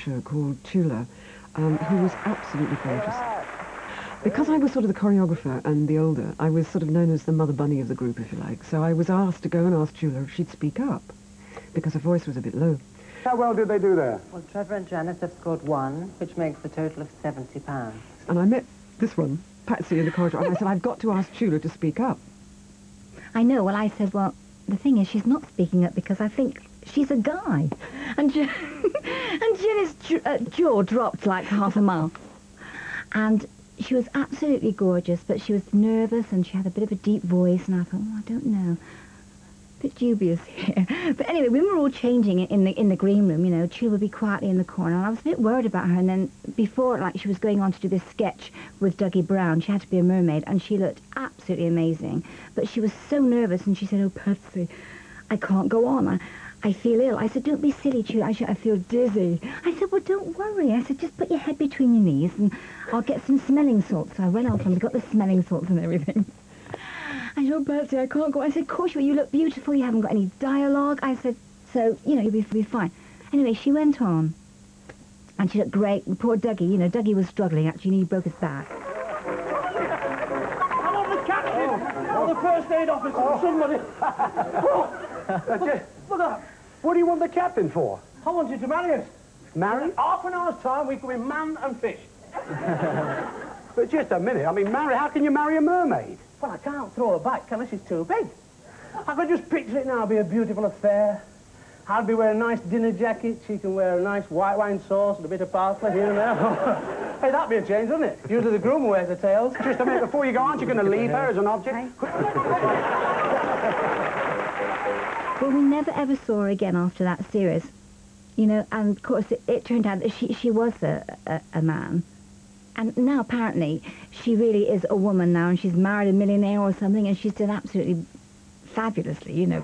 teacher called Chula, who was absolutely gorgeous. Because I was sort of the choreographer and the older, I was sort of known as the mother bunny of the group, if you like. So I was asked to go and ask Chula if she'd speak up, because her voice was a bit low. How well did they do there? Well, Trevor and Janet have scored 1, which makes a total of £70. And I met this one, Patsy, in the corridor, and I said, I've got to ask Chula to speak up. I know. Well, I said, well, the thing is, she's not speaking up because I think she's a guy. And, and Jenny's jaw dropped like half a mile. And she was absolutely gorgeous, but she was nervous and she had a bit of a deep voice, and I thought, oh, I don't know. A bit dubious here. But anyway, we were all changing in the green room, you know. Chula would be quietly in the corner, and I was a bit worried about her. And then before, like, she was going on to do this sketch with Dougie Brown, she had to be a mermaid, and she looked absolutely amazing. But she was so nervous, and she said, oh, Patsy, I can't go on. I feel ill. I said, don't be silly, Chula. I feel dizzy. I said, well, don't worry. I said, just put your head between your knees, and I'll get some smelling salts. So I went off and we got the smelling salts and everything. I said, oh, Patsy, I can't go. I said, of course you look beautiful. You haven't got any dialogue. I said, so, you know, you'll be fine. Anyway, she went on, and she looked great. And poor Dougie, you know, Dougie was struggling, actually, and he broke his back. I'm on the captain! Oh, the first aid officer, somebody! Look up. What do you want the captain for? I want you to marry us. Marry? In half an hour's time, we could be man and fish. But just a minute. I mean, marry? How can you marry a mermaid? Well, I can't throw her back, can I? She's too big. I could just picture it now. It'd be a beautiful affair. I'd be wearing a nice dinner jacket. She can wear a nice white wine sauce and a bit of parsley here and there. Hey, that'd be a change, wouldn't it? Usually the groom wears the tails. Just a minute. Before you go, aren't you going to leave her as an object? Well, we never ever saw her again after that series. You know, and of course it turned out that she was a man. And now, apparently, she really is a woman now, and she's married a millionaire or something, and she's done absolutely fabulously, you know.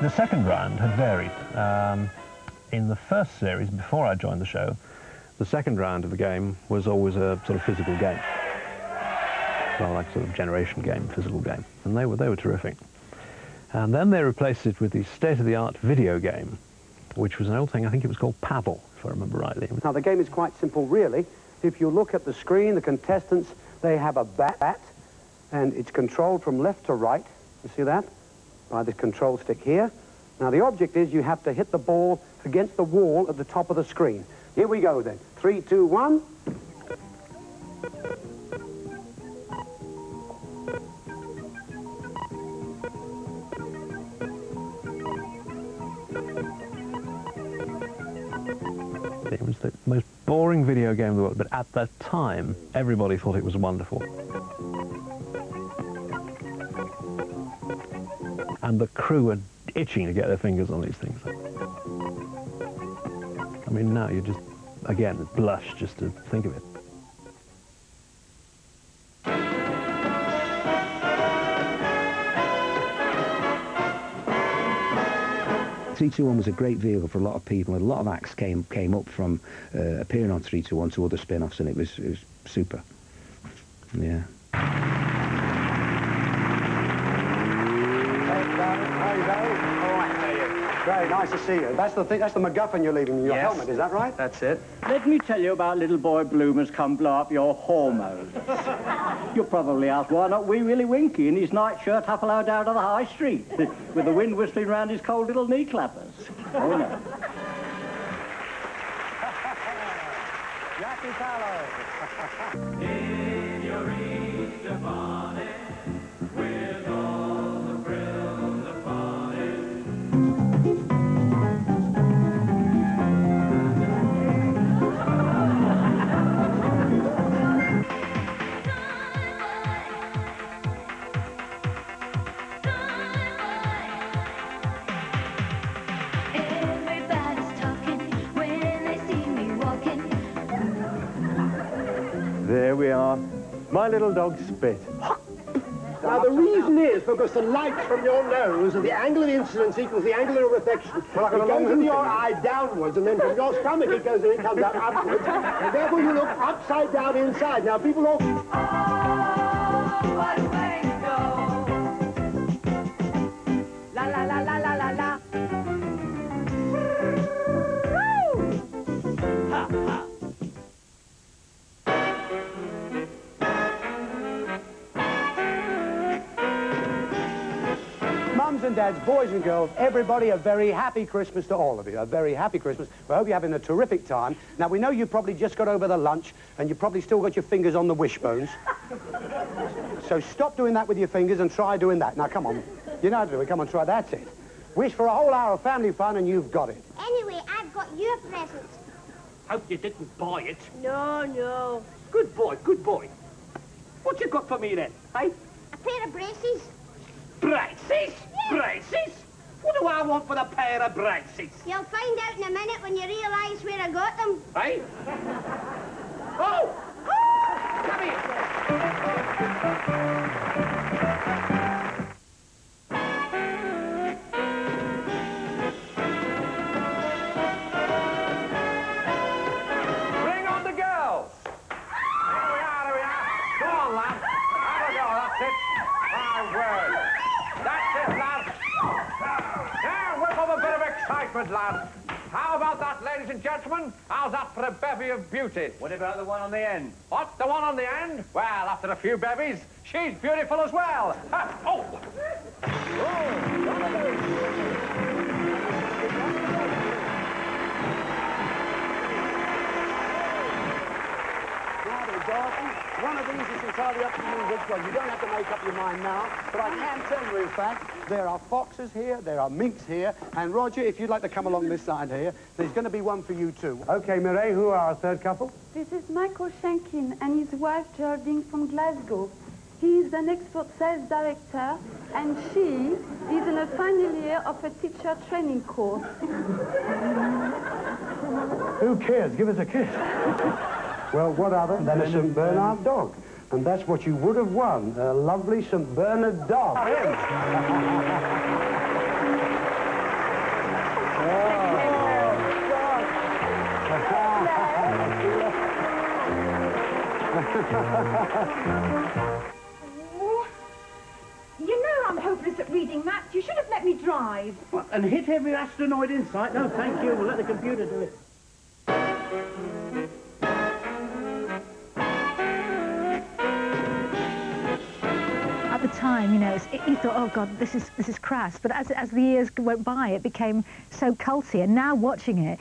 The second round had varied. In the first series, before I joined the show, the second round of the game was always a sort of physical game. Well, like sort of generation game, physical game. And they were terrific. And then they replaced it with the state-of-the-art video game, which was an old thing. I think it was called Paddle, if I remember rightly. Now, the game is quite simple, really. If you look at the screen, the contestants, they have a bat, and it's controlled from left to right. You see that? By this control stick here. Now, the object is you have to hit the ball against the wall at the top of the screen. Here we go, then. 3, 2, 1. It was the most boring video game in the world, but at that time, everybody thought it was wonderful. And the crew were itching to get their fingers on these things. I mean, now you just, again, blush just to think of it. Three, 2, 1 was a great vehicle for a lot of people. A lot of acts came up from appearing on 3, 2, 1 to other spin-offs, and it was super. Yeah. Very nice to see you. That's the thing. That's the MacGuffin you're leaving in your helmet. Is that right? That's it. Let me tell you about little boy Bloomer's come blow up your hormones. You'll probably ask, why not wee Willie Winky in his nightshirt huffle down to the high street with the wind whistling round his cold little knee clappers? Oh, no. Jackie Fallow. In your Easter bonnet, with all the frills upon it. There we are. My little dog Spit. Now, the reason is because the light from your nose and the angle of incidence equals the angle of reflection. It goes from your eye downwards, and then from your stomach it goes and it comes out upwards. And therefore you look upside down inside. Now, people all... granddads, boys and girls, everybody, a very happy Christmas to all of you. A very happy Christmas. We hope you're having a terrific time. Now, we know you probably just got over the lunch, and you probably still got your fingers on the wishbones. So stop doing that with your fingers and try doing that. Now, come on. You know how to do it. Come on, try. That's it. Wish for a whole hour of family fun, and you've got it. Anyway, I've got you a present. Hope you didn't buy it. No, no. Good boy, good boy. What you got for me then, eh? A pair of braces. Braces? Braces? What do I want with a pair of braces? You'll find out in a minute when you realise where I got them. Eh? Oh! Come here. Bring on the girls. Here we are, here we are. Go on, lads. Have a go, that's it. My word. That's it, lads. Now, whip up a bit of excitement, lads. How about that, ladies and gentlemen? How's that for a bevy of beauty? What about the one on the end? What, the one on the end? Well, after a few bevies, she's beautiful as well. Ha, oh! One of these is entirely up to you which one. You don't have to make up your mind now, but I can tell you, in fact, there are foxes here, there are minks here, and Roger, if you'd like to come along this side here, there's going to be one for you too. Okay, Mireille, who are our third couple? This is Michael Shankin and his wife Geraldine from Glasgow. He is an expert sales director, and she is in the final year of a teacher training course. Who cares? Give us a kiss. Well, what other than a St. Bernard dog? And that's what you would have won, a lovely St. Bernard dog. You know I'm hopeless at reading maps. You should have let me drive. What, and hit every asteroid in sight? No, thank you. We'll let the computer do it. At the time, you know, you thought, oh God, this is crass. But as the years went by, it became so culty. And now watching it,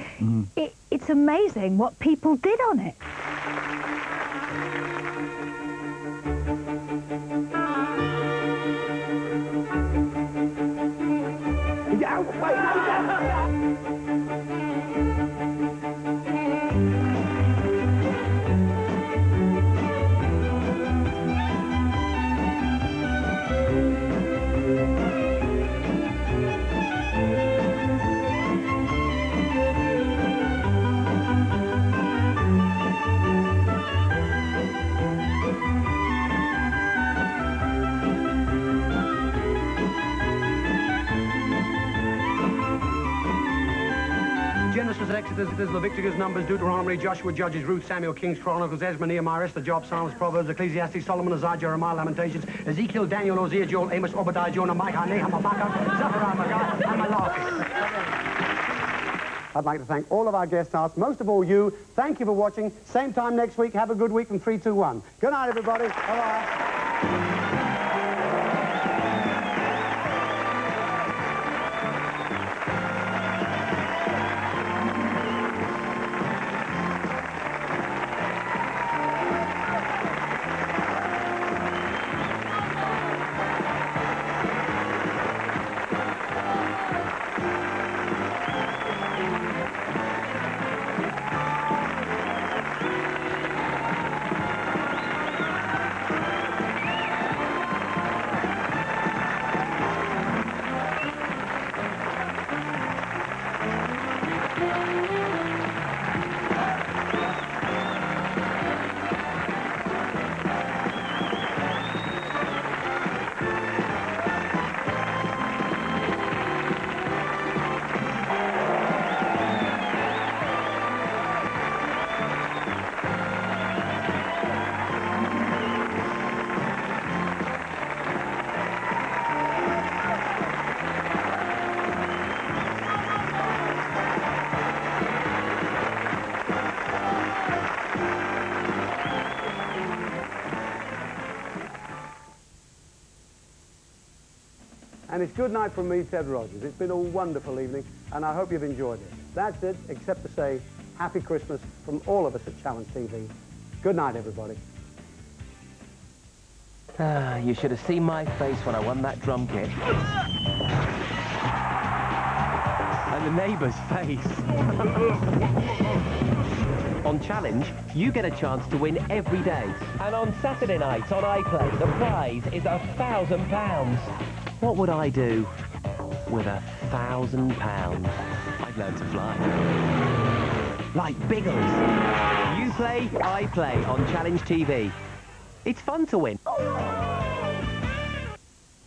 it's amazing what people did on it. Genesis, Exodus, Leviticus, Numbers, Deuteronomy, Joshua, Judges, Ruth, Samuel, Kings, Chronicles, Ezra, Nehemiah, Esther, Job, Psalms, Proverbs, Ecclesiastes, Solomon, Isaiah, Jeremiah, Lamentations, Ezekiel, Daniel, Hosea, Joel, Amos, Obadiah, Jonah, Micah, Nahum, Habakkuk, Zechariah, Micah, and Malachi. I'd like to thank all of our guest stars, most of all you. Thank you for watching. Same time next week. Have a good week from 3, 2, 1. Good night, everybody. Bye-bye. good night from me, Ted Rogers. It's been a wonderful evening, and I hope you've enjoyed it. That's it, except to say Happy Christmas from all of us at Challenge TV. Good night, everybody. You should have seen my face when I won that drum kit. And the neighbour's face. On Challenge, you get a chance to win every day. And on Saturday nights on iPlay, the prize is £1,000. What would I do with £1,000? I'd learn to fly. Like Biggles. You play, I play on Challenge TV. It's fun to win.